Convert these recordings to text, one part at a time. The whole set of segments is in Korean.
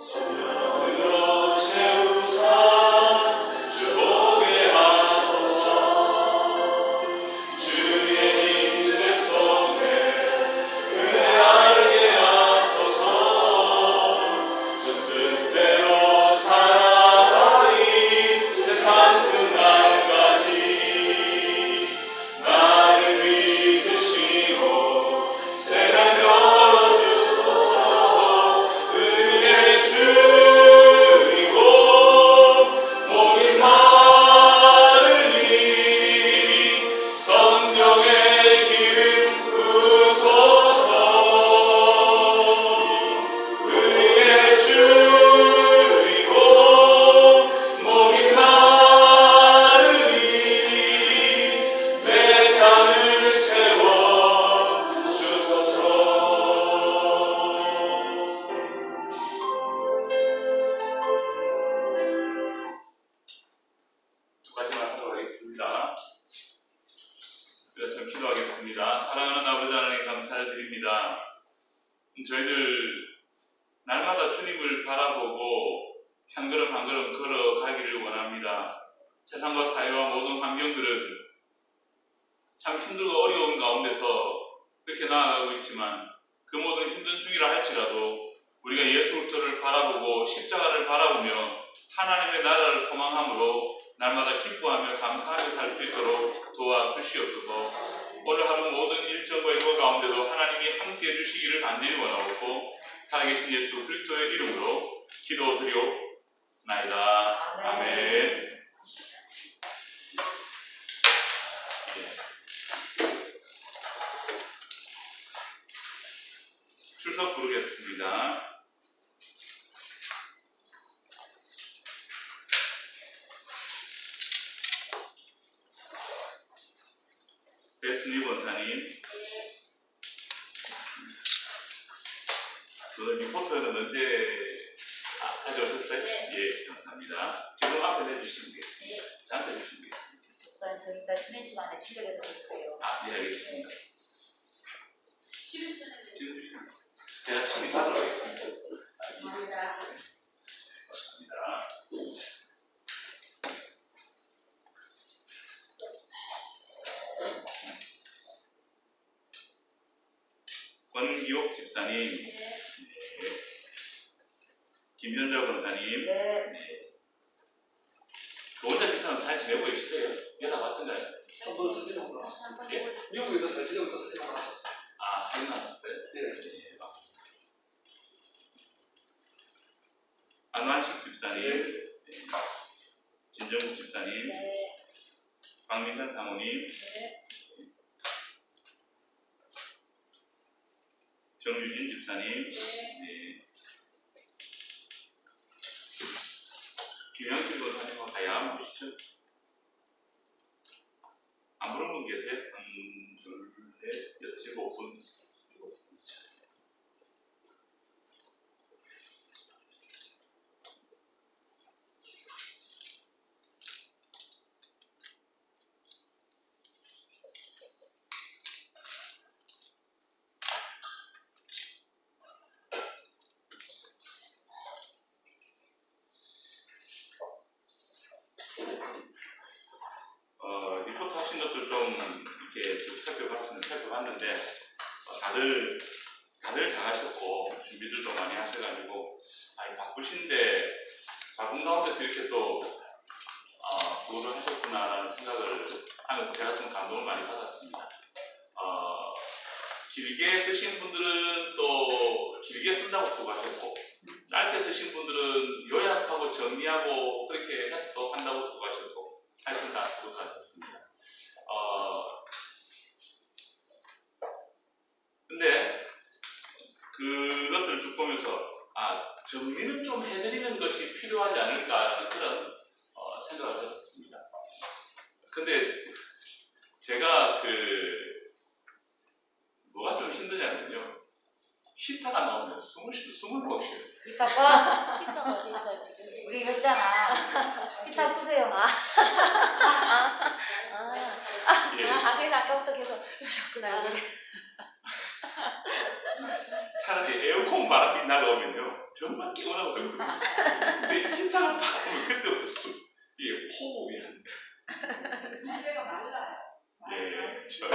소명으로 채우사 주 보게 하소서. 주의 임재 속에 은혜 알게 하소서. 주 뜻대로 살아가리 세상 끝날까지 나를 믿으시고 세상 열어주소서. 은혜 주리고 목이 마르니 성령의 기름 부으소서. 은혜 주리고 목이 마르니 내 잔을 채워 주소서. 두 가지만 하도록 하겠습니다. 참 기도하겠습니다. 사랑하는 아버지 하나님 감사를 드립니다. 저희들 날마다 주님을 바라보고 한 걸음 한 걸음 걸어가기를 원합니다. 세상과 사회와 모든 환경들은 참 힘들고 어려운 가운데서 그렇게 나아가고 있지만 그 모든 힘든 중이라 할지라도 우리가 예수 그리스도를 바라보고 십자가를 바라보며 하나님의 나라를 소망함으로 날마다 기뻐하며 감사하며 살 수 있도록 도와주시옵소서. 오늘 하루 모든 일정과 일과 가운데도 하나님이 함께 해주시기를 간절히 원하고 살아계신 예수 그리스도의 이름으로 기도드리옵나이다. 아멘. 출석 부르겠습니다. 배순희 권사님, 오늘 리포터는 언제 가져오셨어요? 네. 예, 감사합니다. 지금 앞에 내주시면 되겠습니다. 네. 저한테 주시면 되겠습니다. 목사님 저희가 쉬는 시간에 출력해서 드릴게요. 네, 알겠습니다. 지금 주시면 제가 친히 받으러 가겠습니다. 감사합니다. 감사합니다. 권기옥 집사님, 네. 네. 김현정 권사님, 네. 그 원장 집사님 잘 지내고 계시대요? 연락 왔던가요? 한번 설정하고 한번 예? 해보시죠. 미국에서 설정부터 설정하고 사인 나왔어요? 네. 네. 안완식 집사님, 네. 진정국 집사님, 네. 박미선 사모님, 네. 정유진 집사님, 네. 네. 김영실 권사님과 가야 한번 보시죠. 안 부른 분 계세요? 한, 둘, 넷, 여섯, 일곱 분. 리포트 하신 것들 좀 이렇게 쭉 살펴봤는데 다들 잘하셨고 준비들도 많이 하셔가지고 바쁘신데 바쁜 가운데서 이렇게 또 수고를 하셨구나라는 생각을 하면서 제가 좀 감동을 많이 받았습니다. 길게 쓰신 분들은 또 길게 쓴다고 수고하셨고 짧게 쓰신 분들은 요약하고 정리하고 그렇게 해서 또 한다고 수고하셨고 하여튼 다 수고하셨습니다. 근데 그것들을 쭉 보면서 정리는 좀 해드리는 것이 필요하지 않을까라는 그런 생각을 했었습니다. 근데 제가 뭐가 좀 힘드냐면요. 히타가 나오면 숨을 못 쉬어요. 히터 꺼? 히터가 어디 있어요 지금? 우리 했잖아. 히터 끄세요. 예. 그래서 아까부터 계속 이러셨구나. 차라리 에어컨 바람이 날아오면요 정말 개운하고 좋거든요. 근데 히터를 팍 보면 그때부터 이게 호흡이 안 돼. 상대가 말라요. 예, 그렇죠.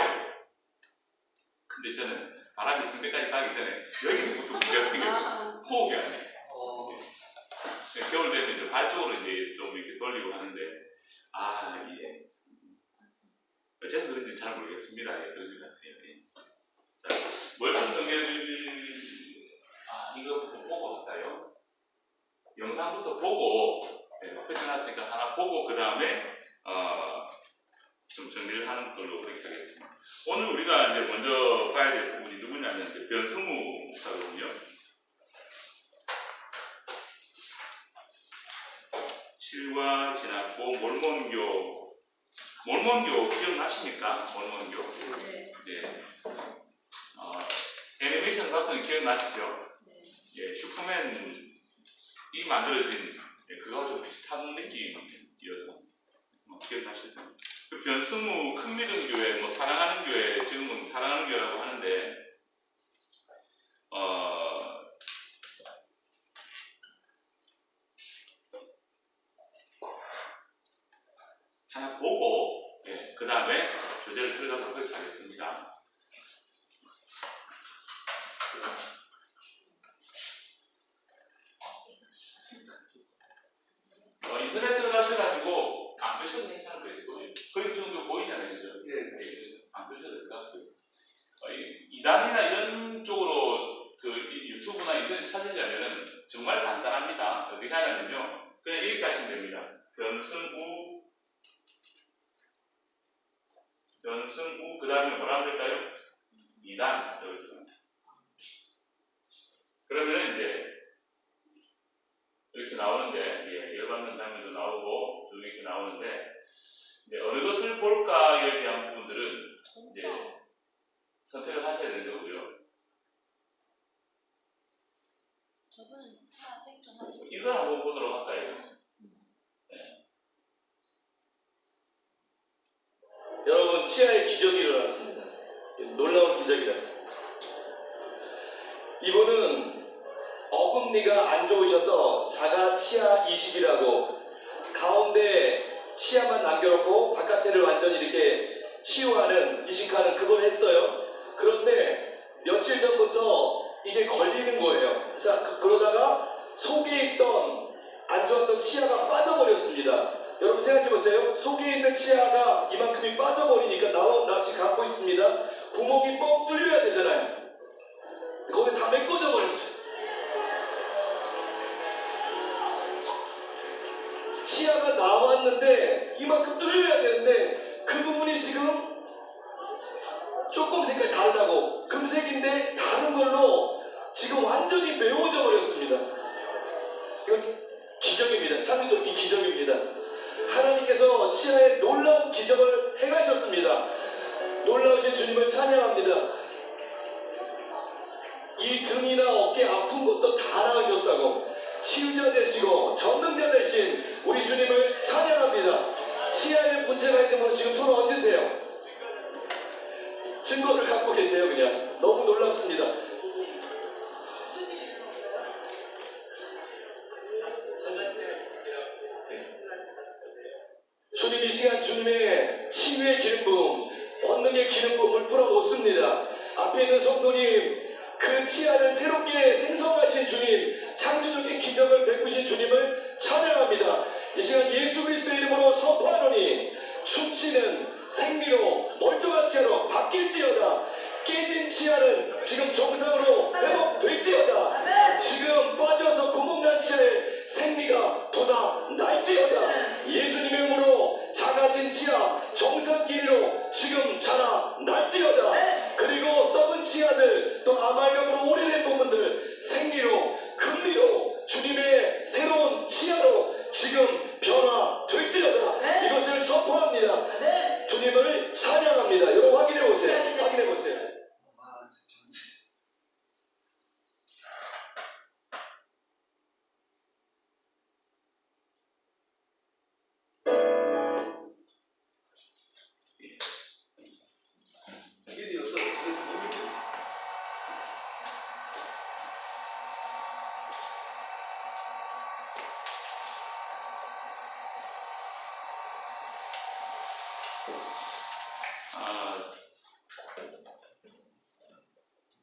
근데 저는 바람이 상대까지 가기 전에 여기서부터 문제가 생겨서 호흡이 안 돼. 겨울 되면 이제 발 쪽으로 이제 좀 이렇게 돌리고 하는데 예. 어째서 그런지 잘 모르겠습니다. 예, 그런 것 같아요. 예. 자, 뭘 좀 정리를 이거부터 보고 할까요? 영상부터 보고 표준화했으니까 하나 보고 그 다음에 좀 정리를 하는 걸로 그렇게 하겠습니다. 오늘 우리가 이제 먼저 봐야 될 부분이 누구냐면 이제 변승우 목사거든요. 7과 지났고 몰몬교 기억나십니까? 몰몬교. 네. 애니메이션 같은 거 기억나시죠? 예, 슈퍼맨이 만들어진 그거와 좀 비슷한 느낌이어서 기억나실 텐데. 그 변승우 큰믿음교회, 사랑하는 교회, 지금은 사랑하는 교회라고 하는데 하나 보고 그 다음에 교재를 들어가서 그렇게 하겠습니다. 인터넷 들어가셔가지고 안 보셔도 괜찮을 거예요. 거기 정도 보이잖아요, 그죠? 안 보셔도 될 것 같아요. 이단이나 이런 쪽으로 그 유튜브나 인터넷 찾으려면 정말 간단합니다. 어떻게 하냐면요, 그냥 이렇게 하시면 됩니다. 변승우 그 다음에 뭐라 할까요? 2단 이렇게. 그러면 이제 이렇게 나오는데 열받는 장면도 나오고 이렇게 나오는데 이제 어느 것을 볼까에 대한 부분들은 이제 선택을 하셔야 되는 거고요. 저분은 생존하시고 이걸 한번 보도록 할까요? 여러분, 치아의 기적이 일어났습니다. 놀라운 기적이었습니다. 이분은 어금니가 안 좋으셔서 자가 치아 이식이라고 가운데 치아만 남겨놓고 바깥에를 완전히 이렇게 치유하는, 이식하는 그걸 했어요. 그런데 며칠 전부터 이게 걸리는 거예요. 그래서 그러다가 속에 있던 안 좋았던 치아가 빠져버렸습니다. 여러분 생각해보세요. 속에 있는 치아가 이만큼이 빠져버리니까 나 지금 갖고 있습니다. 구멍이 뻥 뚫려야 되잖아요. 거기 다 메꿔져 버렸어요. 치아가 나왔는데 이만큼 뚫려야 되는데 그 부분이 지금 조금 색깔이 다르다고, 금색인데 다른 걸로 지금 완전히 메워져 버렸습니다. 이건 기적입니다. 참으로 이 기적입니다. 하나님께서 치아에 놀라운 기적을 행하셨습니다. 놀라우신 주님을 찬양합니다. 이 등이나 어깨 아픈 것도 다 나으셨다고, 치유자 되시고 전능자 되신 우리 주님을 찬양합니다. 치아에 문제가 있는 분은 지금 손을 얹으세요. 증거를 갖고 계세요. 그냥 너무 놀랍습니다. 주님 이 시간 주님의 치유의 기름 부음, 권능의 기름 부음을 풀어놓습니다. 앞에 있는 성도님, 그 치아를 새롭게 생성하신 주님, 창조적인 기적을 베푸신 주님을 찬양합니다. 이 시간 예수 그리스도의 이름으로 선포하노니 춤추는 생리로 멀쩡한 치아로 바뀔지어다. 깨진 치아는 지금 정상으로 회복될지어다. 지금 빠져서 구멍난 치아의 생리가 돋아 날지어다. 예수님의 이름으로 작아진 치아 정상 길이로 지금 자라 날지어다. 그리고 썩은 치아들, 또 아말감으로 오래된 부분들 생리로, 금리로, 주님의 새로운 치아로 지금 변화될지어다. 이것을 선포합니다. 주님을 찬양합니다. 여러분 확인해 보세요. 확인해 보세요.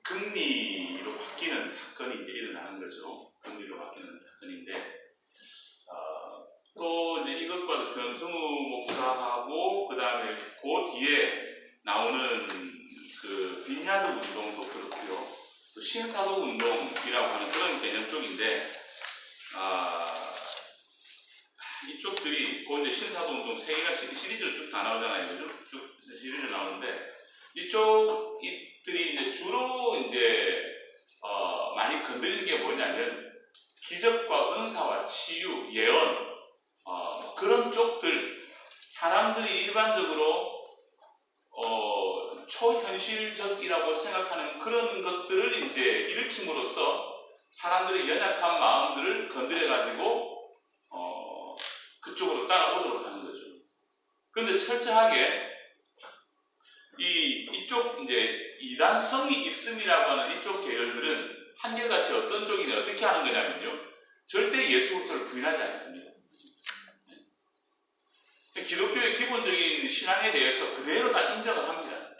금리로 바뀌는 사건이 이제 일어나는 거죠. 금리로 바뀌는 사건인데, 또 이제 이것과 변승우 목사하고 그 다음에 그 뒤에 나오는 그 빈야드 운동도 그렇고요. 또 신사도 운동이라고 하는 그런 개념 쪽인데, 이쪽들이 그 이제 신사도 운동 세 개가 시리즈로 쭉 다 나오잖아요. 쭉 시리즈 나오는데, 이쪽들이 이제 주로 이제 많이 건드리는 게 뭐냐면 기적과 은사와 치유, 예언 그런 쪽들 사람들이 일반적으로 초현실적이라고 생각하는 그런 것들을 이제 일으킴으로써 사람들의 연약한 마음들을 건드려 가지고 그쪽으로 따라오도록 하는 거죠. 그런데 철저하게 이쪽 이제 이단성이 있음이라고 하는 이쪽 계열들은 한결같이 어떤 쪽이냐 어떻게 하는 거냐면요, 절대 예수 그리스도를 부인하지 않습니다. 기독교의 기본적인 신앙에 대해서 그대로 다 인정을 합니다.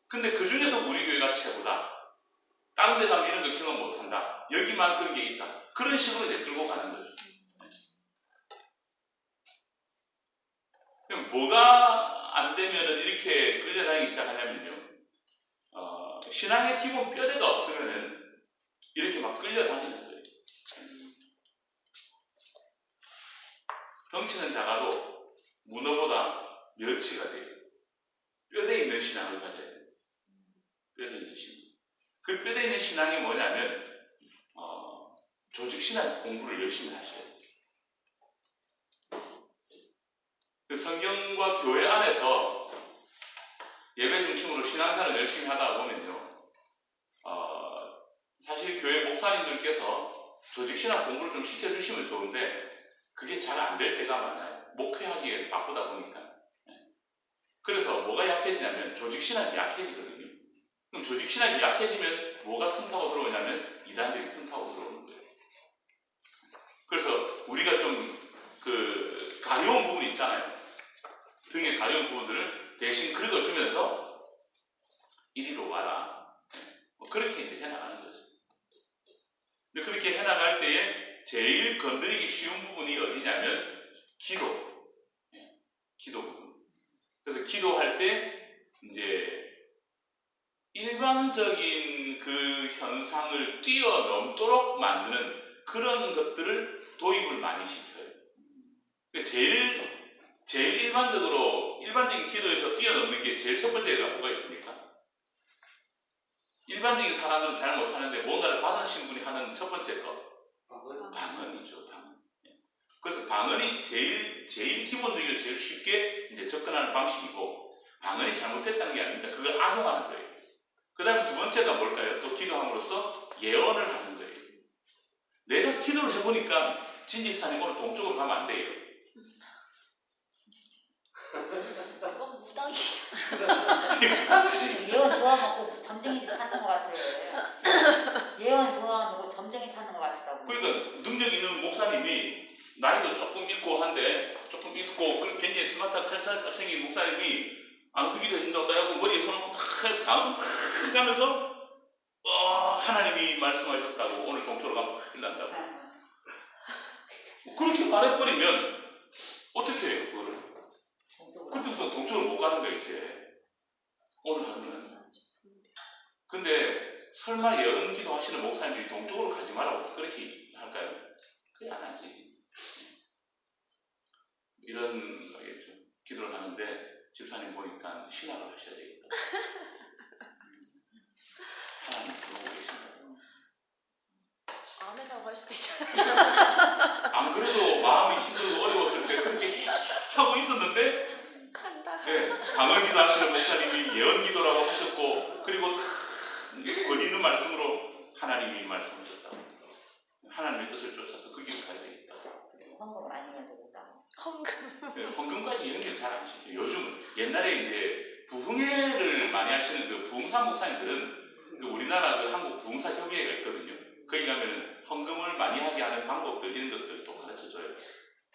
근데 그 중에서 우리 교회가 최고다, 다른 데 가면 이런 거 경험 못한다, 여기만 그런 게 있다, 그런 식으로 이제 끌고 가는 거죠. 그럼 뭐가 안 되면은 이렇게 끌려다니기 시작하냐면요, 신앙의 기본 뼈대가 없으면은 이렇게 막 끌려다니는 거예요. 덩치는 작아도 문어보다 멸치가 돼요. 뼈대 있는 신앙을 가져야 돼요. 뼈대 있는 신앙. 그 뼈대 있는 신앙이 뭐냐면 조직 신앙 공부를 열심히 하셔야 돼요. 그 성경과 교회 안에서 예배 중심으로 신앙생활을 열심히 하다 보면요, 사실 교회 목사님들께서 조직 신앙 공부를 좀 시켜주시면 좋은데 그게 잘 안 될 때가 많아요. 목회하기에 바쁘다 보니까. 그래서 뭐가 약해지냐면 조직 신앙이 약해지거든요. 그럼 조직 신앙이 약해지면 뭐가 틈타고 들어오냐면 이단들이 틈타고 들어오는 거예요. 그래서 우리가 좀 그 가려운 부분이 있잖아요. 등에 가려운 부분들을 대신 긁어주면서 이리로 와라. 그렇게 이제 해나가는 거죠. 근데 그렇게 해나갈 때에 제일 건드리기 쉬운 부분이 어디냐면 기도. 기도 부분. 그래서 기도할 때 이제 일반적인 그 현상을 뛰어넘도록 만드는 그런 것들을 도입을 많이 시켜요. 제일 일반적인 기도에서 뛰어넘는 게 제일 첫 번째가 뭐가 있습니까? 일반적인 사람들은 잘 못하는데 뭔가를 받으신 분이 하는 첫 번째 것, 방언이죠. 방언. 그래서 방언이 제일 기본적이고 제일 쉽게 이제 접근하는 방식이고, 방언이 잘못됐다는 게 아닙니다. 그걸 악용하는 거예요. 그 다음에 두 번째가 뭘까요? 또 기도함으로써 예언을 하는 거예요. 내가 기도를 해보니까 진집사님 오늘 동쪽으로 가면 안 돼요. 그건 무당이죠. 무당이지. 예언 좋아하고 점쟁이 찾는 것 같아요. 예언 좋아하고 점쟁이 찾는 것 같다고. 그러니까 능력 있는 목사님이 나이도 조금 있고 한데 조금 있고 굉장히 스마트한 칼살 생긴 목사님이 안수기도 해준다고 하고 머리에 손을 탁 방음 탁 하면서 하나님이 말씀하셨다고 오늘 동쪽으로 가면 큰일 난다고. 그렇게 말해버리면 어떻게 해요 그거를? 그때부터 동쪽으로 못 가는 거예요 이제 오늘 하루는. 근데 설마 예언기도 하시는 목사님들이 동쪽으로 가지 말라고 그렇게 할까요? 그래 안 하지. 이런 거겠죠. 기도를 하는데 집사님 보니까 신학을 하셔야 되겠다. 하나님 그러고 계신다. 아멘이라고 할 수도 있잖아요. 안 그래도 마음이 힘들고 어려웠을 때 그렇게 하고 있었는데, 한다. 네, 방언기도 하시는 목사님이 예언기도라고 하셨고, 그리고 권위 있는 말씀으로 하나님이 말씀하셨다고. 하나님의 뜻을 쫓아서 그 길을 가야 되겠다. 헌금 많이 해야 되겠다. 헌금. 네, 헌금까지 연결 잘 안 시켜요. 요즘은 옛날에 이제 부흥회를 많이 하시는 그 부흥사 목사님들은 그 우리나라 그 한국 부흥사 협의회가 있거든요. 거기 가면은 헌금을 많이 하게 하는 방법들 이런 것들 가르쳐줘요.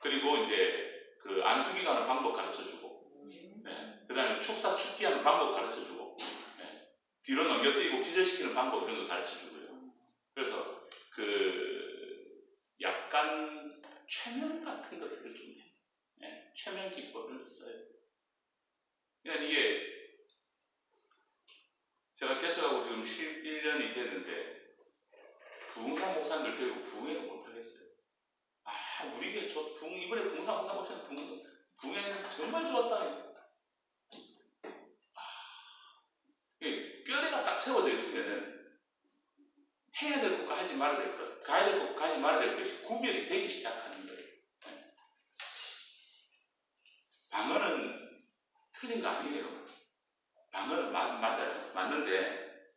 그리고 이제 그 안수기도 하는 방법 가르쳐주고, 네. 그 다음에 축사 축기하는 방법 가르쳐주고, 네. 뒤로 넘겨뜨리고 기절시키는 방법 이런 거 가르쳐주고요. 그래서 그 약간 최면 같은 것들을 좀 해요. 네. 최면 기법을 써요. 그러니까 이게 제가 개척하고 지금 11년이 됐는데 부흥사 목사님들 데리고 부흥회를 못하겠어요. 아, 우리 교회 이번에 부흥사 목사 모시는 부흥회는 정말 좋았다. 뼈대가 딱 세워져 있으면은 해야 될 것과 하지 말아야 될 것, 가야 될 것과 가지 말아야 될 것이 구별이 되기 시작하는 거예요. 네. 방언은 틀린 거 아니에요. 방언은 맞아요. 맞는데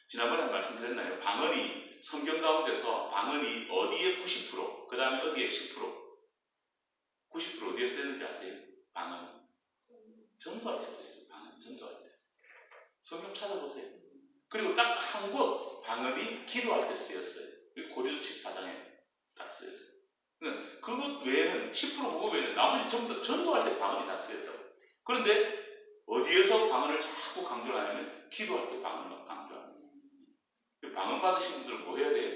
지난번에 말씀드렸나요? 방언이 성경 가운데서 방언이 어디에 90%, 그 다음에 어디에 10%? 90% 어디에 쓰는지 아세요? 방언. 전도할 때 써요. 방언 전도할 때. 성경 찾아보세요. 그리고 딱 한 곳 방언이 기도할 때 쓰였어요. 고린도 14장에 딱 쓰였어요. 그것 외에는 10% 그거 외에는 나머지 전부 다 전도할 때 방언이 다 쓰였다고. 그런데 어디에서 방언을 자꾸 강조를 하냐면 기도할 때 방언을 강조하는 거예요. 방언 받으신 분들은 뭐 해야 돼요?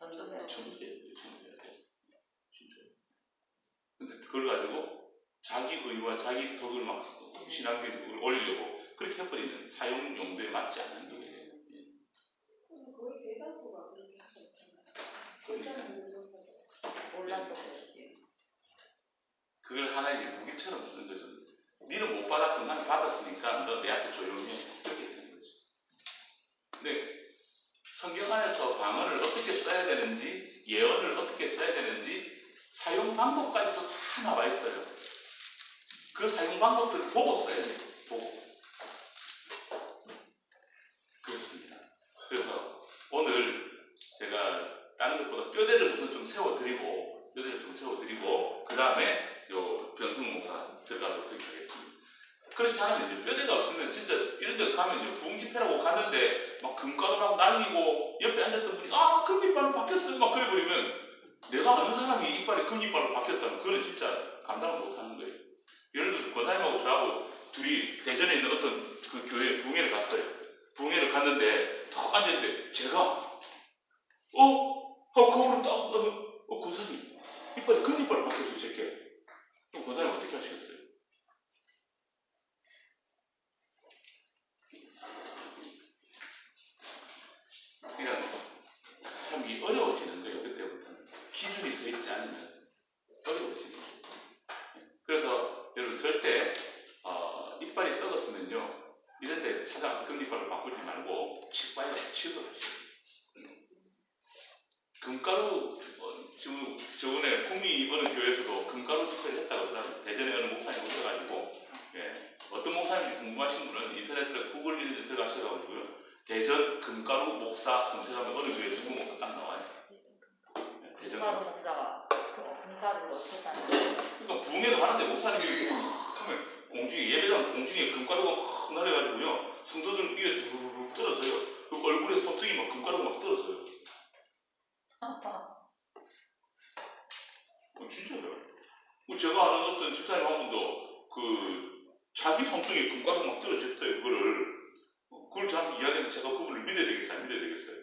전도해야 전도해야 돼요. 전도해야 돼요. 진짜요. 근데 그걸 가지고 자기 의와 자기 덕을 막 신앙적인 덕을 올리려고 그렇게 해버리면 사용 용도에 맞지 않는 거예요. 거의 대다수가 그렇게 하고 있잖아요. 몰라서 그렇지. 그걸 하나의 이제 무기처럼 쓰는 거죠. 니는 못 받았고 나는 받았으니까 너 내 앞에 조용히 해. 이렇게 되는 거죠. 근데 성경 안에서 방언을 어떻게 써야 되는지, 예언을 어떻게 써야 되는지 사용 방법까지도 다 나와 있어요. 그 사용 방법들을 보고 써야 돼요. 보고. 그렇습니다. 그래서 오늘 제가 다른 것보다 뼈대를 우선 좀 세워드리고, 그 다음에 요 변승 목사 들어가도록 그렇게 하겠습니다. 그렇지 않으면 뼈대가 없으면 진짜 이런 데 가면 부흥 집회라고 가는데 막 금가루 막 날리고 옆에 앉았던 분이 금이빨로 바뀌었어요 막 그래버리면 내가 아는 사람이 이빨이 금이빨로 바뀌었다면 그거는 진짜 감당을 못하는 거예요. 예를 들어서 권사님하고 저하고 둘이 대전에 있는 어떤 그 교회 부흥회를 갔어요. 부흥회를 갔는데 탁 앉았는데 제가 거울을 딱 권사님 이빨이 금이빨로 바뀌었어요. 제게. 그럼 권사님 어떻게 하시겠어요? 그러니까 참 이게 어려워지는 거예요. 그때부터는 기준이 서 있지 않으면 어려워지는 거예요. 그래서 여러분 절대 이빨이 썩었으면요 이런 데 찾아가서 금이빨을 바꾸지 말고 치과에 가서 치료를 하셔요. 금가루 지금 저번에 구미 어느 교회에서도 금가루 집회를 했다고 그러더라고요. 대전에 어느 목사님 오셔가지고 어떤 목사님인지 궁금하신 분은 인터넷에 구글 이런 데 들어가셔가지고요 대전 금가루 목사 검색하면 어느 교회 누구 목사 딱 나와요. 대전 금가루 먹다가 금가루를 어떻게 따는 그러니까 부흥회도 하는데 목사님이 팍 하면 공중에 예배당 공중에 금가루가 팍 날려가지고요 성도들 위에 두루룩 떨어져요. 그 얼굴에 손등이 막 금가루가 막 떨어져요. 진짜요. 제가 아는 어떤 집사님 한 분도 자기 손등에 금가루가 막 떨어졌어요. 그걸 저한테 이야기하는데 제가 그분을 믿어야 되겠어요.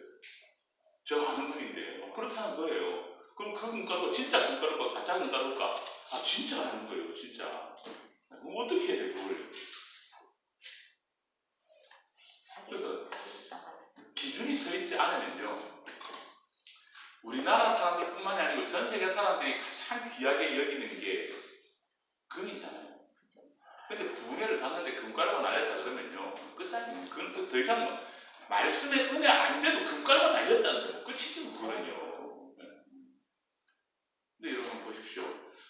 제가 아는 분인데 그렇다는 거예요. 그럼 그 금가루가 진짜 금가루가 가짜 금가루일까? 진짜라는 거예요. 진짜. 그럼 어떻게 해야 돼요, 그걸? 그래서 기준이 서 있지 않으면요 우리나라 사람들뿐만이 아니고 전 세계 사람들이 가장 귀하게 여기는 게 금이잖아요. 근데 부흥회를 갔는데 금가루가 날렸다 그러면요 끝장이에요. 그건 더 이상 말씀의 은혜 안 돼도 금가루가 날렸다는 거예요. 끝이지 뭐 그거는요. 근데 여러분 보십시오.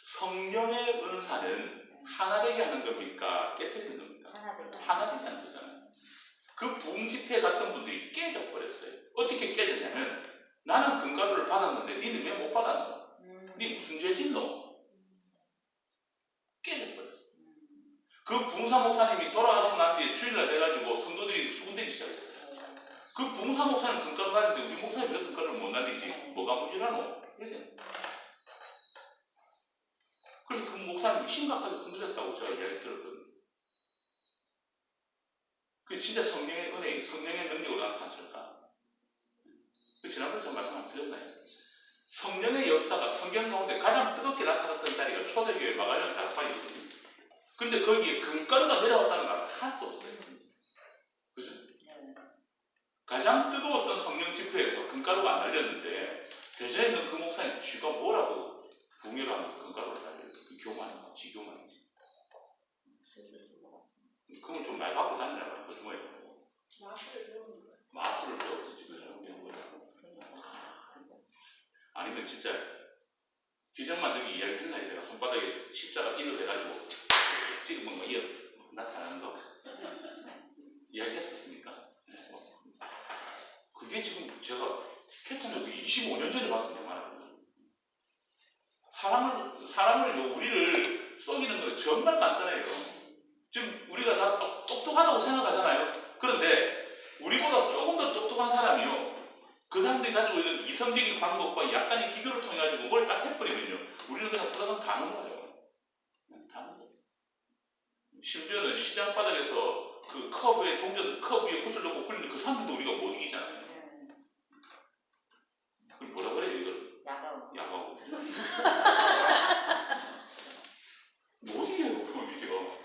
성령의 은사는 하나 되게 하는 겁니까? 깨뜨리는 겁니까? 하나 되게 하는 거잖아요. 그 부흥 집회에 갔던 분들이 깨져버렸어요. 어떻게 깨졌냐면 나는 금가루를 받았는데 니는 왜 못 받았노? 니 무슨 죄 짓노? 깨져버렸어. 그 부흥사 목사님이 돌아가시고 난 뒤에 주일날 돼가지고 성도들이 수군대기 시작했어요. 그 부흥사 목사님 금가루 날리는데 우리 목사님 왜 금가루를 못 날리지? 뭐가 문제라노? 그러죠. 목사님이 심각하게 흔들렸다고 제가 이야기 들었거든요. 그게 진짜 성령의 은혜, 성령의 능력으로 나타났을까? 지난번에 좀 말씀 안 드렸나요? 성령의 역사가 성경 가운데 가장 뜨겁게 나타났던 자리가 초대교회 마가리온 다락방이거든요. 근데 거기에 금가루가 내려왔다는 말은 하나도 없어요. 그죠? 가장 뜨거웠던 성령 집회에서 금가루가 안 날렸는데 대전에 있는 그 목사님 쥐가 뭐라고 붕괴를 하면 금가루를 날려요. 그 교만, 지교만. 그건 좀 말 갖고 다니라고 그러지 뭐예요. 마술을 배우는 거야. 마술을 배웠지 그죠? 아니면 진짜 기적 만들기 이야기 했나요? 제가 손바닥에 십자가 인을 해가지고 찍으면 뭐 이어 나타나는 거 이야기 했었습니까? 그게 지금 제가 캡처는 25년 전에 봤던 영화거든요. 사람을 우리를 속이는 건 정말 간단해요. 지금 우리가 다 똑똑하다고 생각하잖아요. 그런데 우리보다 조금 더 똑똑한 사람이요. 그 사람들이 가지고 있는 이성적인 방법과 약간의 기교를 통해 가지고 뭘 딱 해버리면요. 우리는 그냥 후다닥 다 넘어가요. 다 넘어가요. 심지어는 시장 바닥에서 그 커브에 커브 위에 구슬 넣고 굴리는 그 사람들도 우리가 못 이기잖아요. 그럼 뭐라 그래요 이걸? 야가오. 못 이겨요. 못 이겨.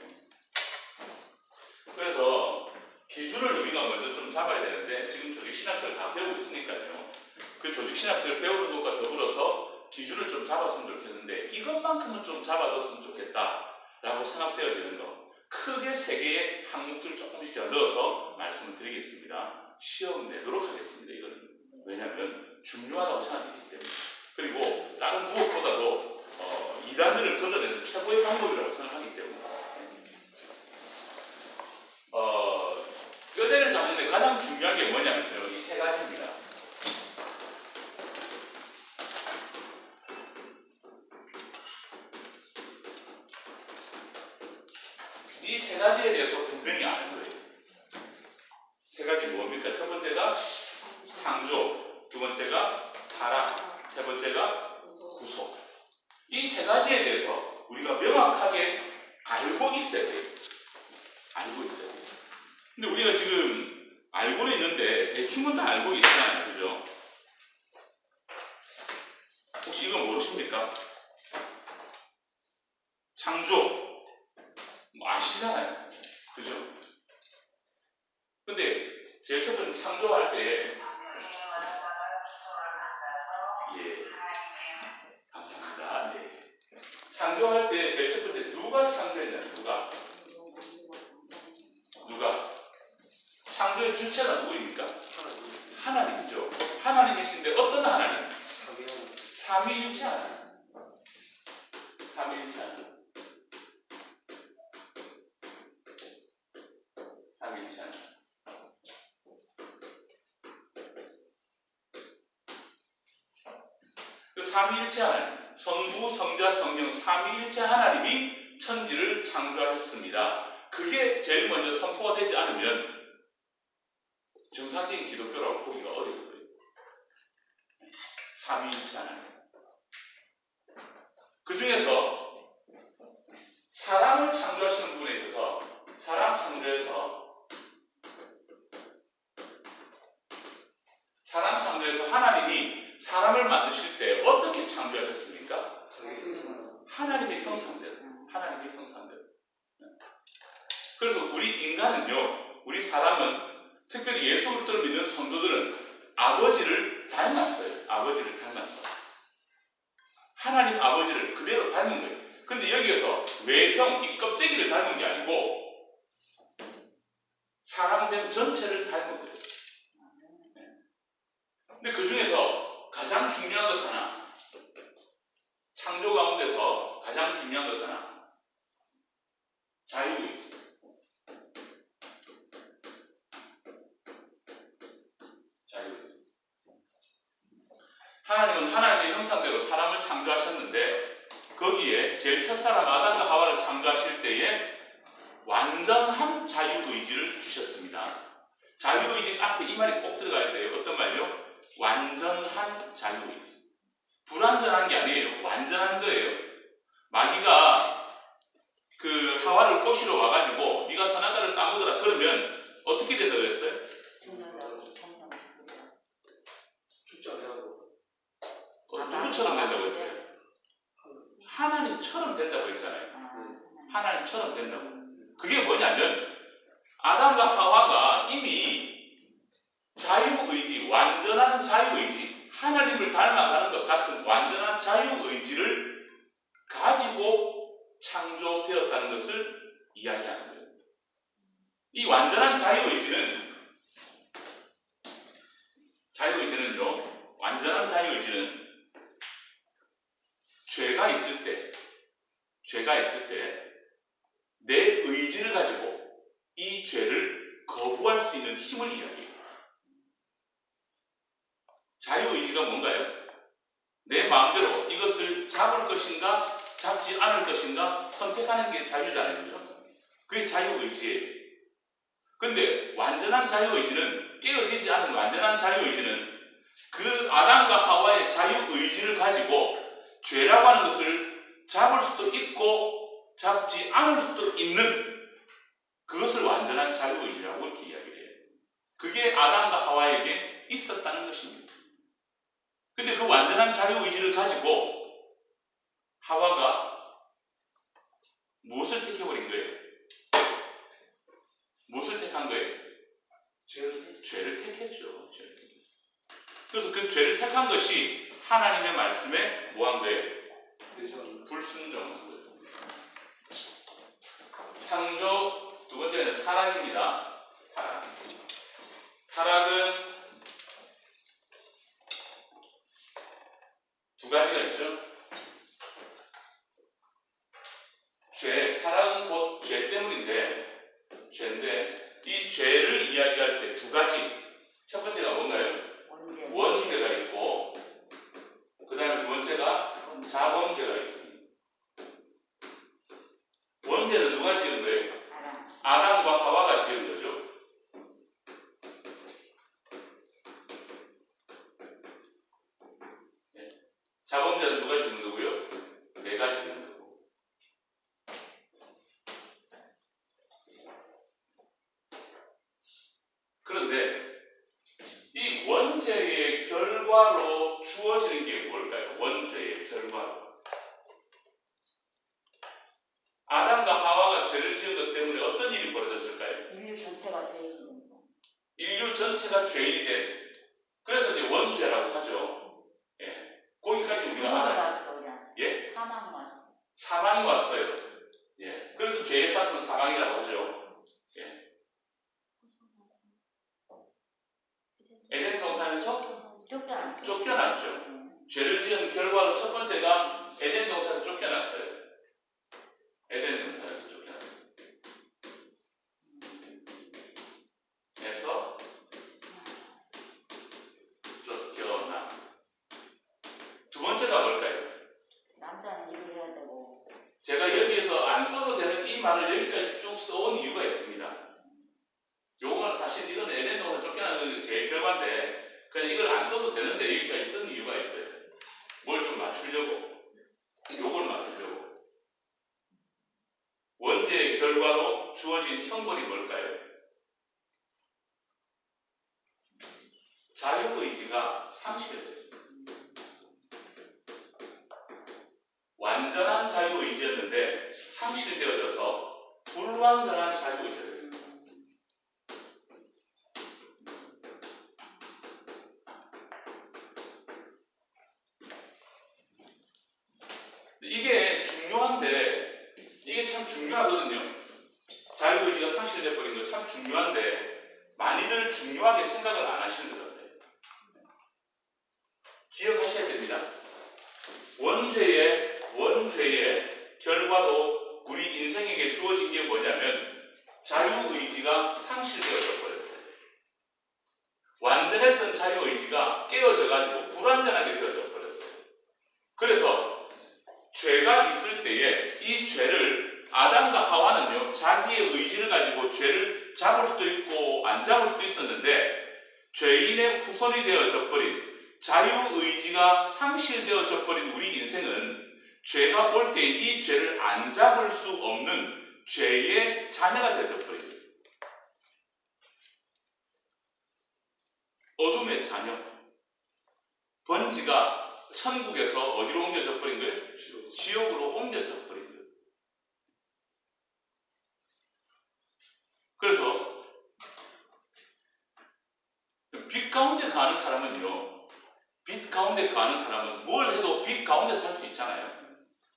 그래서 기준을 우리가 먼저 좀 잡아야 되는데 지금 조직신학들 다 배우고 있으니까요. 그 조직신학들 배우는 것과 더불어서 기준을 좀 잡았으면 좋겠는데 이것만큼은 좀 잡아뒀으면 좋겠다라고 생각되어지는 거. 크게 세 개의 항목들을 조금씩 제가 넣어서 말씀을 드리겠습니다. 시험 내도록 하겠습니다. 이거는. 왜냐하면 중요하다고 생각했기 때문에. 그리고 다른 무엇보다도 이단들을 걷어내는 최고의 방법이라고 생각하기 때문에. 뼈대를 잡는 데 가장 중요한 게 뭐냐면요. 이 세 가지입니다. 이 세 가지에 대해서 분명히 아는 거예요. 세 가지 뭡니까? 첫 번째가 창조, 두 번째가 타락, 세 번째가 구속. 이 세 가지에 대해서 우리가 명확하게 알고 있어야 돼요. 알고 있어야 돼요. 근데 우리가 지금 알고는 있는데 대충은 다 알고 있잖아요. 그죠? 혹시 이거 모르십니까? 창조 뭐 아시잖아요. 그죠? 근데 제일 첫 번째 창조할 때 예, 감사합니다. 네. 창조할 때 제일 첫 번째 누가 창조했냐? 누가? 창조의 주체가 누구입니까? 하나님이죠. 하나님이신데 어떤 하나님? 삼위일체 하나님. 삼위일체 하나님. 삼위일체 하나님. 그 삼위일체 하나님, 성부, 성자, 성령 삼위일체 하나님이 천지를 창조하셨습니다. 그게 제일 먼저 선포가 되지 않으면 정상적인 기독교라고 보기가 어려울 거예요. 삼위일체 하나님. 그 중에서 사람을 창조하시는 부분에 있어서 사람 창조에서 하나님이 사람을 만드실 때 어떻게 창조하셨습니까? 하나님의 형상대로. 하나님의 형상대로. 그래서 우리 인간은요, 우리 사람은 특별히 예수 그리스도를 믿는 성도들은 아버지를 닮았어요. 아버지를 닮았어요. 하나님 아버지를 그대로 닮은 거예요. 근데 여기에서 외형, 이 껍데기를 닮은 게 아니고 사람 된 전체를 닮은 거예요. 근데 그 중에서 가장 중요한 것 하나, 창조 가운데서 가장 중요한 것 하나, 자유의지. 자유의지. 하나님은 하나님의 형상대로 사람을 창조하셨는데 거기에 제일 첫사람 아담과 하와를 창조하실 때에 완전한 자유의지를 주셨습니다. 자유의지 앞에 이 말이 꼭 들어가야 돼요. 어떤 말이요? 완전한 자유의지. 불완전한 게 아니에요. 완전한 거예요. 마귀가 어떻게 된다고 그랬어요? 죽지 않냐고. 누구처럼 된다고 했어요? 하나님처럼 된다고 했잖아요. 하나님처럼 된다고. 그게 뭐냐면 아담과 하와가 이미 자유의지, 완전한 자유의지, 하나님을 닮아가는 것 같은 완전한 자유의지를 가지고 창조되었다는 것을 이야기하는 거예요. 이 완전한 자유의지는요, 완전한 자유의지는 죄가 있을 때 내 의지를 가지고 이 죄를 거부할 수 있는 힘을 이야기해요. 자유의지가 뭔가요? 내 마음대로 이것을 잡을 것인가 잡지 않을 것인가 선택하는 게 자유잖아요. 그죠? 그게 자유의지예요. 근데 완전한 자유의지는, 깨어지지 않은 완전한 자유의지는 그 아담과 하와의 자유의지를 가지고 죄라고 하는 것을 잡을 수도 있고 잡지 않을 수도 있는 그것을 완전한 자유의지라고 이렇게 이야기를 해요. 그게 아담과 하와에게 있었다는 것입니다. 근데 그 완전한 자유의지를 가지고 하와가 무엇을 택해버린 거예요? 무엇을 택한 거예요? 죄를 택했죠. 죄를 택했어요. 그래서 그 죄를 택한 것이 하나님의 말씀에 뭐한 거예요? 불순종한 거예요. 창조 두 번째는 타락입니다. 타락은 두 가지가 있죠. 타락은 곧 죄 때문인데, 죄인데 이 죄를 이야기할 때 두 가지. 첫 번째가 뭔가요? 원죄가 있고, 그 다음에 두 번째가 자범죄가 있습니다. 원죄는 누가 지은 거예요? 아담과 하와가 지은 거죠. 네. 자범죄는 누가 지은 거고요? 내가 지은 거고. 그런데 이 원죄의 결과로 주어지는 게 뭘까요? 원죄의 결과로. 아담과 하와가 죄를 지은 것 때문에 어떤 일이 벌어졌을까요? 인류 전체가 죄인이 된. 그래서 이제 원죄라고 하죠. 예. 거기까지 우리가 알아요. 예? 사망이 왔어요. 예. 그래서 죄의 삭은 사망이라고 하죠. 예. 에덴 동산에서 쫓겨났죠. 죄를 지은 결과로 첫 번째가 에덴 동산에서 쫓겨났어요. 에덴 동산에서 쫓겨났어요. 그래서 쫓겨나. 두 번째가 뭘까요? 남자는 일을 해야 되고. 제가 여기에서 안 써도 되는 이 말을 여기까지 쭉 써온 이유가 있습니다. 요건 사실 이건 에덴 동산 쫓겨나는 게 제일 결과인데 그냥 이걸 안 써도 되는데 여기까지 쓴 이유가 있어요. 뭘 좀 맞추려고. 요걸 맞추려고. 원죄의 결과로 주어진 형벌이 뭘까요? 자유의지가 상실됐습니다. 완전한 자유의지였는데 상실되어져서 불완전한 자유의지가 됐습니다. 이게 중요한데, 이게 참 중요하거든요. 자유의지가 상실돼 버린 거 참 중요한데 많이들 중요하게 생각을 안 하시는 것 같아요. 기억하셔야 됩니다. 원죄의 결과로 우리 인생에게 주어진 게 뭐냐면 자유의지가 상실되어져 버렸어요. 완전했던 자유의지가 깨어져가지고 불완전하게 되어져 버렸어요. 그래서 죄가 있을 때에 이 죄를 아담과 하와는요, 자기의 의지를 가지고 죄를 잡을 수도 있고 안 잡을 수도 있었는데 죄인의 후손이 되어져 버린, 자유의지가 상실되어져 버린 우리 인생은 죄가 올 때 이 죄를 안 잡을 수 없는 죄의 자녀가 되어져 버립니다. 어둠의 자녀. 번지가 천국에서 어디로 옮겨져 버린 거예요? 지옥으로 옮겨져 버린 거예요. 그래서 빛 가운데 가는 사람은요, 빛 가운데 가는 사람은 뭘 해도 빛 가운데 살 수 있잖아요.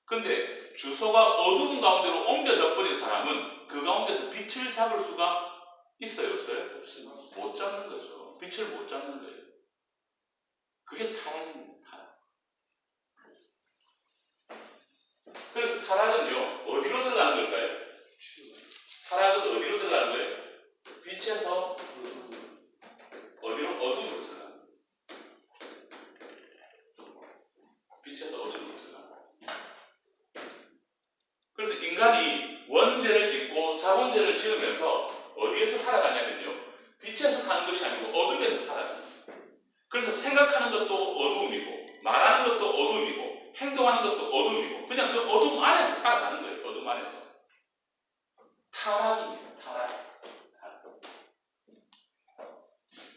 근데 주소가 어두운 가운데로 옮겨져 버린 사람은 그 가운데서 빛을 잡을 수가 있어요, 없어요? 없습니다. 못 잡는 거죠. 빛을 못 잡는 거예요. 그게 타락입니다. 타락. 그래서 타락은요, 어디로 들어가는 걸까요? 타락은 어디로 들어가는 거예요? 빛에서 어디로? 어둠으로 들어가는 거예요. 빛에서 어둠으로 들어가는 거예요. 그래서 인간이 원죄를 짓고 자본죄를 지으면서 어디에서 살아가냐면요, 빛에서 사는 것이 아니고 어둠에서 살아가는 거예요. 그래서 생각하는 것도 어둠이고 말하는 것도 어둠이고 행동하는 것도 어둠이고 그냥 그 어둠 안에서 살아가는 거예요. 어둠 안에서. 타락입니다. 타락.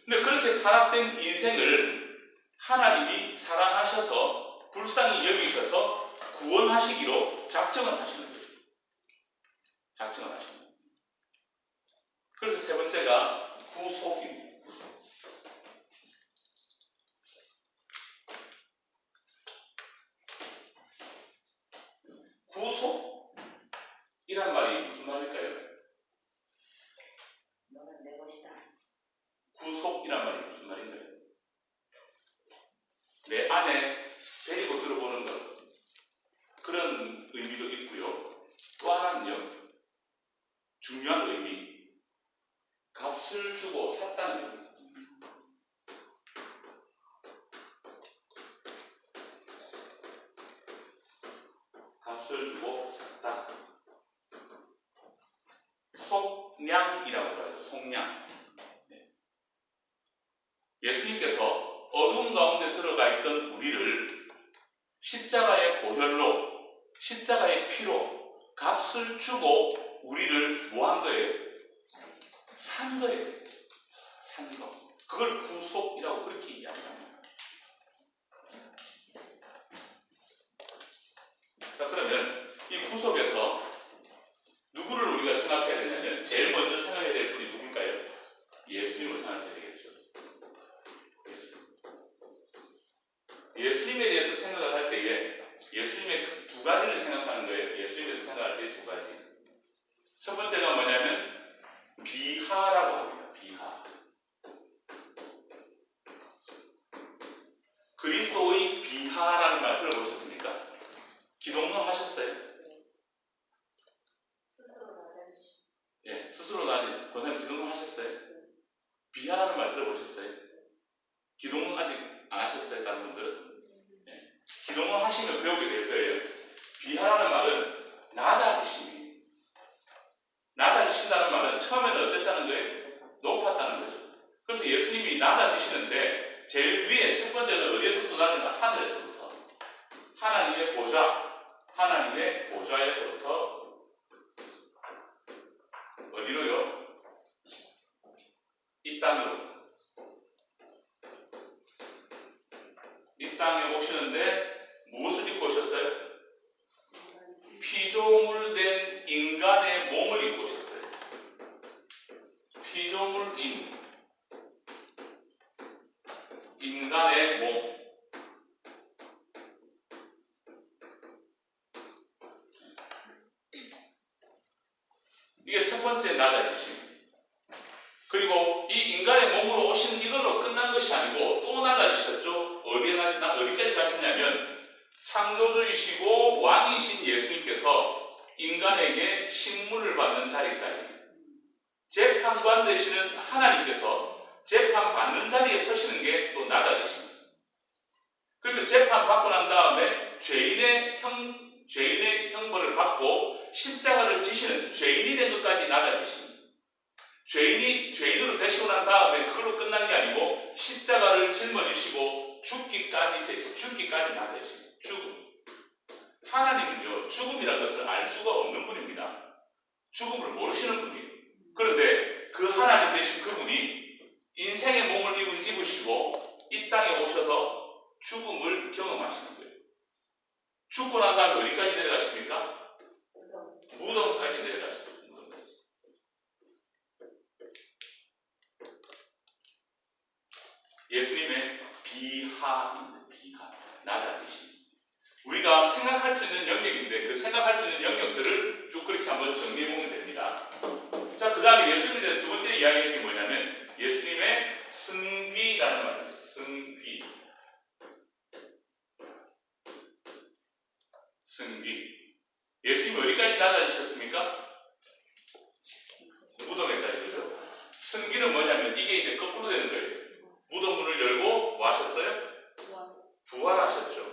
근데 그렇게 타락된 인생을 하나님이 사랑하셔서 불쌍히 여기셔서 구원하시기로 작정을 하시는 거예요. 작정을 하시는 거예요. 그래서 세 번째가 구속입니다. 구속. 구속이란 말이 무슨 말일까요? 너는 내 것이다. 구속이란 말이 무슨 말인가요? 내 안에 데리고 들어보는 것, 그런 의미도 있고요. 또 하나는요, 중요한 의미, 값을 주고 샀다는 의미. 값을 주고 샀다. 속량이라고 하죠. 속량. 예수님께서 어두운 가운데 들어가 있던 우리를 십자가의 보혈로, 십자가의 피로 값을 주고 우리를 뭐 한 거예요? 산 거예요. 산 거. 그걸 구속이라고 그렇게 이야기합니다. 자, 그러면 이 구속에서 누구를 우리가 생각해야 되냐면 제일 먼저 생각해야 될 분이 누굴까요? 예수님을 생각해야 되겠죠. 예수님에 대해서 생각을 할 때에 예수님의 두 가지를 생각하는 거예요. 예수님에 대해서 생각할 때 두 가지. 첫 번째가 뭐냐면 비하라고 합니다. 비하. 그리스도의 비하라는 말 들어보셨습니까? 기독론 하셨어요? 스스로 낮아지시. 예, 스스로 나지. 권사님 기독론 하셨어요? 비하라는 말 들어보셨어요? 기독론 아직 안 하셨어요? 다른 분들은? 예. 기독론 하시면 배우게 될 거예요. 비하라는 말은 낮아지심이에요. 낮아지신다는 말은 처음에는 어땠다는 거예요? 높았다는 거죠. 그래서 예수님이 낮아지시는데 제일 위에 첫 번째는 어디에서부터 낮아지면 하늘에서부터. 하나님의 보좌, 하나님의 보좌에서부터 어디로요? 이 땅으로. 이 땅에 오시는데 무엇을 입고 오셨어요? 피조물 된 인간의 몸을 입고 오셨어요. 피조물인 인간의 몸. 이게 첫 번째 낮아지심. 그리고 이 인간의 몸으로 오신 이걸로 끝난 것이 아니고 또 낮아지셨죠. 어디까지 가셨냐면 창조주이시고 왕이신 예수님께서 인간에게 식물을 받는 자리까지, 재판관 되시는 하나님께서 재판받는 자리에 서시는 게 또 낮아지십니다. 그리고 재판받고 난 다음에 죄인의 형벌을 받고 십자가를 지시는 죄인이 된 것까지 낮아지십니다. 죄인으로 되시고 난 다음에 그걸로 끝난 게 아니고 십자가를 짊어지시고 죽기까지 낮아지십니다. 죽음. 하나님은요, 죽음이라는 것을 알 수가 없는 분입니다. 죽음을 모르시는 분이에요. 그런데 그 하나님 되신 그분이 인생의 몸을 입으시고 이 땅에 오셔서 죽음을 경험하시는 거예요. 죽고 난 다음에 어디까지 내려가십니까? 무덤까지 내려가십니다. 무덤까지. 예수님의 비하입니다. 비하. 낮아지심. 우리가 생각할 수 있는 영역인데 그 생각할 수 있는 영역들을 쭉 그렇게 한번 정리해보면 됩니다. 자, 그 다음에 예수님에 대해서 두 번째 이야기할 게 뭐냐면 예수님의 승귀라는 말입니다. 승귀. 승귀. 예수님이 어디까지 낮아지셨습니까? 무덤에까지. 그죠? 승귀는 뭐냐면 이게 이제 거꾸로 되는 거예요. 무덤문을 열고 뭐 하셨어요? 부활하셨죠.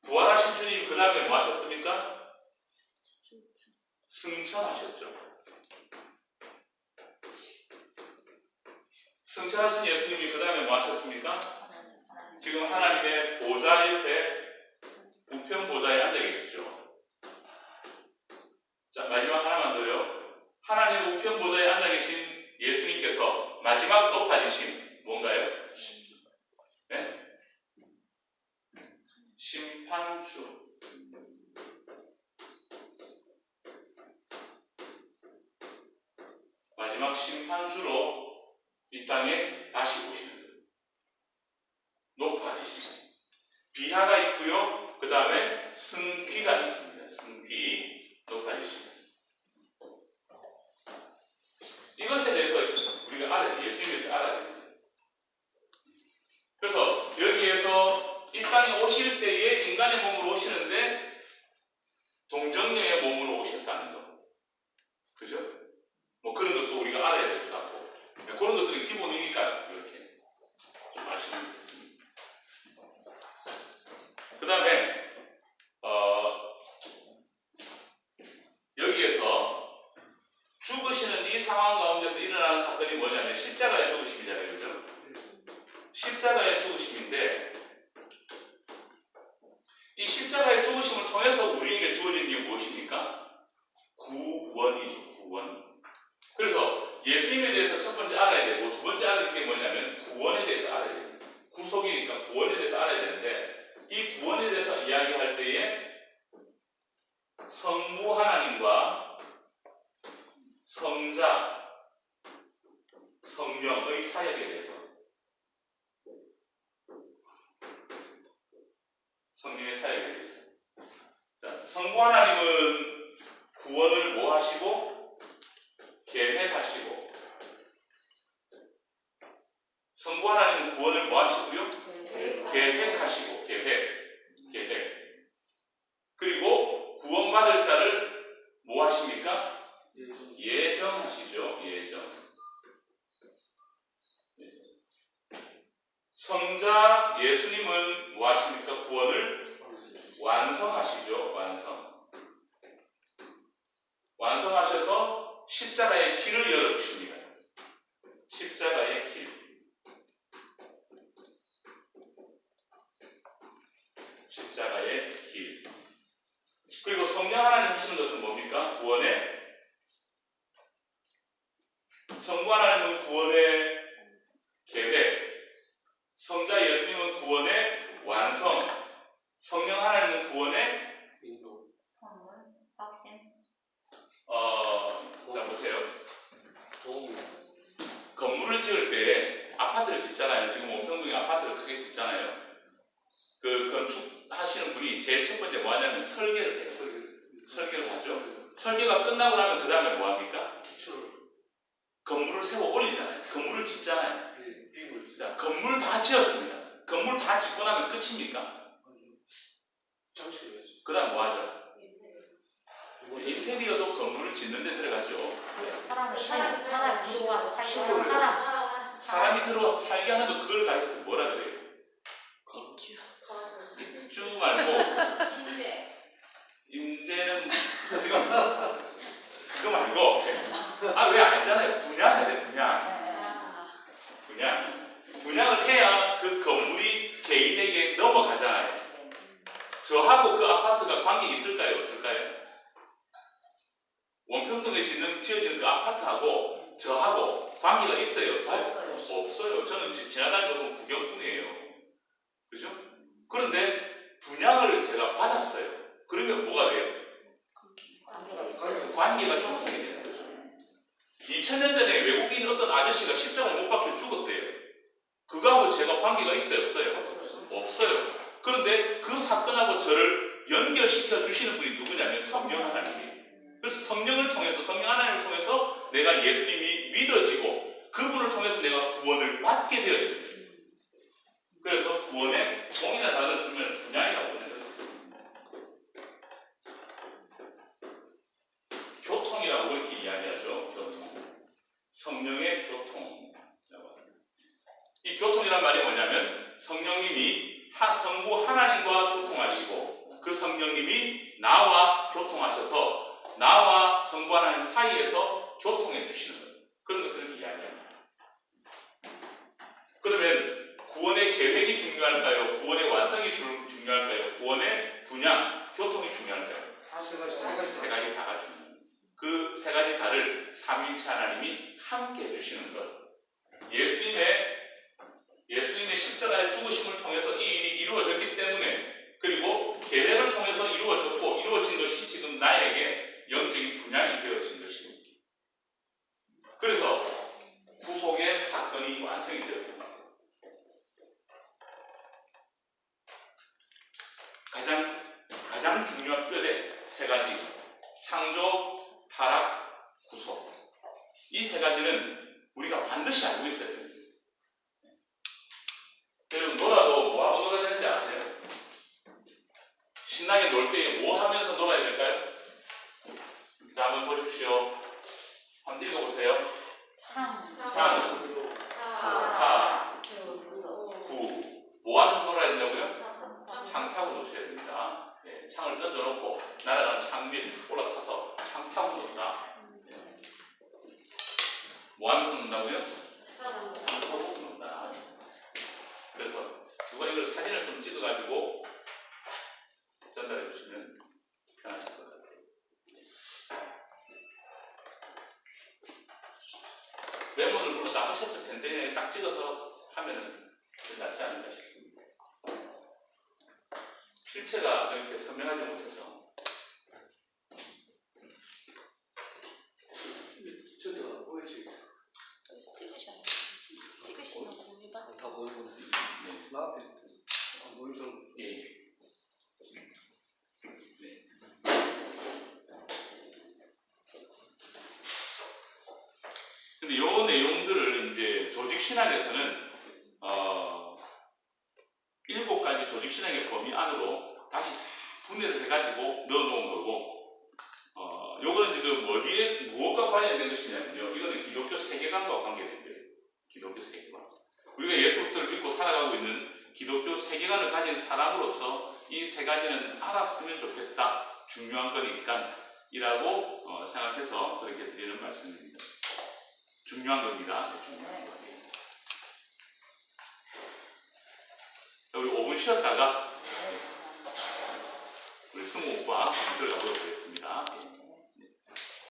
부활하신 주님 그 다음에 뭐 하셨습니까? 승천하셨죠. 승천하신 예수님이 그 다음에 뭐 하셨습니까? 지금 하나님의 보좌 옆에 우편 보좌에 앉아 계시죠. 자, 마지막 하나만 더요. 하나님 우편 보좌에 앉아 계신 예수님께서 마지막 높아지신 뭔가요? 네? 심판주. 마지막 심판주로 이 땅에 다시 오시는 거예요. 높아지시는 거예요. 비하가 있고요. 그 다음에 승귀가 있습니다. 승귀, 높아지시는 거예요. 이것에 대해서 우리가 알아야 돼요. 예수님에 대해서 알아야 돼요. 그래서 여기에서 이 땅에 오실 때에 인간의 몸으로 오시는데 동정녀의 몸으로 오셨다는 거. 그죠? 뭐 그런 것도 우리가 알아야 될 것 같고 그런 것들이 기본이니까 이렇게 좀 아시면 되겠습니다. 그 다음에 여기에서 죽으시는 이 상황 가운데서 일어나는 사건이 뭐냐면 십자가의 죽으심이잖아요. 그죠? 십자가의 죽으심인데 이 십자가의 죽으심을 통해서 우리에게 주어진 게 무엇입니까? 구원이죠. 구원. 그래서 예수님에 대해서 첫 번째 알아야 되고 두 번째 알아야 될 게 뭐냐면 구원에 대해서 알아야 됩니다. 구속이니까 구원에 대해서 알아야 되는데 이 구원에 대해서 이야기할 때에 성부 하나님과 성자, 성령의 사역에 대해서 성령의 사역에 대해서 자, 성부 하나님은 구원을 뭐 하시고 계획하시고 성부 하나님은 구원을 뭐 하시고요? 계획하시고 계획 그리고 구원받을 자를 뭐 하십니까? 예정하시죠. 예정. 성자 예수님은 뭐 하십니까? 구원을 완성하시죠. 완성하셔서 십자가의 길을 열어주십니다. 십자가의 길. 십자가의 길. 그리고 성령 하나님 하시는 것은 뭡니까? 구원의 성부 하나님은 구원의 계획, 성자 예수님은 구원의 완성, 성령 하나님은 구원의 인도. 선물, 확신. 자 보세요. 도움. 건물을 지을 때 아파트를 짓잖아요. 지금 원평동에 아파트를 크게 짓잖아요. 그 건축하시는 분이 제일 첫 번째 뭐 하냐면 설계를 해요. 설계를 하죠. 설계가 끝나고 나면 그 다음에 뭐 합니까? 기초를. 건물을 세워 올리잖아요. 건물을 짓잖아요. 빙을. 자, 건물 다 지었습니다. 건물 다 짓고 나면 끝입니까? 장식해야지. 그 다음 뭐 하죠? 인테리어도 건물을 짓는 데 들어가죠. 사람 들어와서 살게 하는 사람. 사람이 들어와서 살게 하는 거 그걸 가르쳐서 뭐라 그래요? 입주. 입주 말고 임대는 지금 그거 말고 왜 알잖아요. 분양해야 돼. 분양을 해야 그 건물이 개인에게 넘어가잖아요. 저하고 그 아파트가 관계 있을까요? 없을까요? 원평동에 지어지는 그 아파트하고 저하고 관계가 있어요, 없어요? 없어요. 없어요. 저는 지나다니는 구경꾼이에요. 그죠? 그런데 분양을 제가 받았어요. 그러면 뭐가 돼요? 관계가 형성이 되는 거죠. 2000년 전에 외국인 어떤 아저씨가 십자가에 못 박혀 죽었대요. 그거하고 제가 관계가 있어요, 없어요? 없어요. 그런데 그 사건하고 저를 연결시켜 주시는 분이 누구냐면 성령 하나님이에요. 그래서 성령을 통해서, 성령 하나님을 통해서 내가 예수님이 믿어지고 그분을 통해서 내가 구원을 받게 되어진 거예요. 그래서 구원에 종이나 단어를 쓰면 분양이라고 하는 거예요. 교통이라고 그렇게 이야기하죠. 교통. 성령의 교통. 이 교통이란 말이 뭐냐면 성령님이 성부 하나님과 교통하시고 그 성령님이 나와 교통하셔서 나와 성부 하나님 사이에서 교통해 주시는 거예요. 그런 것들을 이야기합니다. 그러면 구원의 계획이 중요할까요? 구원의 완성이 중요할까요? 구원의 분양, 교통이 중요할까요? 세 가지 다가 중요해요. 그 세 가지 다를 삼위일체 하나님이 함께 해주시는 것. 예수님의 십자가의 죽으심을 통해서 이 일이 이루어졌기 때문에, 그리고 계획을 통해서 이루어진 것이 지금 나에게 영적인 분양이 되어진 것입니다. 그래서 구속의 사건이 완성이 되었습니다. 가장 중요한 뼈대 세 가지: 창조, 타락, 구속. 이 세 가지는 우리가 반드시 알고 있어야 됩니다. 여러분, 놀아도 뭐하고 놀아야 되는지 아세요? 신나게 놀 때 뭐 하면서 놀아야 될까요? 자, 한번 보십시오. 한번 읽어보세요. 타, 구. 뭐 하면서 놀아야 된다고요? 창 타고 노셔야 됩니다. 네, 창을 던져놓고 날아가는 창 위에 올라타서 창 타고 논다. 네. 뭐 하면서 논다고요? 창 타고 논다. 그래서 누가 이걸 사진을 좀 찍어가지고 전달해 주시면 편하실 것 같아요. 메모를 물론 다 하셨을 텐데 딱 찍어서 하면은 낫지 않을까 싶습니다. 필체가 이렇게 선명하지 못해서. 저도 보여지. 찍으시면 공유 받죠. 다 보이는 건데. 네. 나 앞에 안 보이죠? 예. 근데 요 내용들을 이제 조직 신학에서는 7가지 조직 신학의 범위 안으로 다시 분해를 해가지고 넣어놓은 거고, 요거는 지금 어디에 무엇과 관련된 것이냐면요, 이거는 기독교 세계관과 관계된 거예요. 기독교 세계관. 우리가 예수 그리스도를 믿고 살아가고 있는 기독교 세계관을 가진 사람으로서 이 세 가지는 알았으면 좋겠다, 중요한 거니까 이라고 생각해서 그렇게 드리는 말씀입니다. 중요한 겁니다. 네, 중요한 거예요. 우리 5분 쉬었다가 우리 승우 오빠 한번 들어가 보도록 하겠습니다.